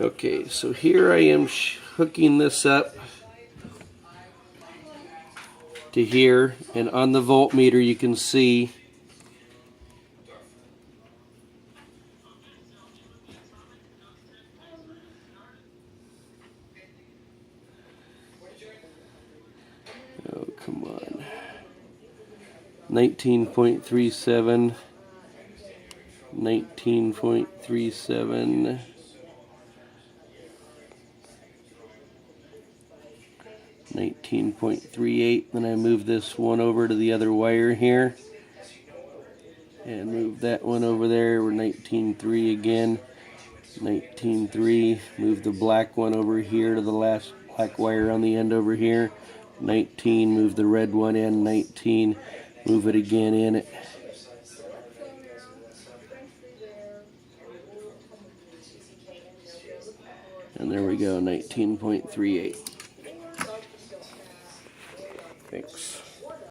Okay, so here I am hooking this up to here, and on the voltmeter you can see oh come on 19.37 19.37 19.38. Then I move this one over to the other wire here and move that one over there. We're 19.3 again. 19.3. Move the black one over here to the last black wire on the end over here. 19. Move the red one in. 19. Move it again in it. And there we go, 19.38. Thanks.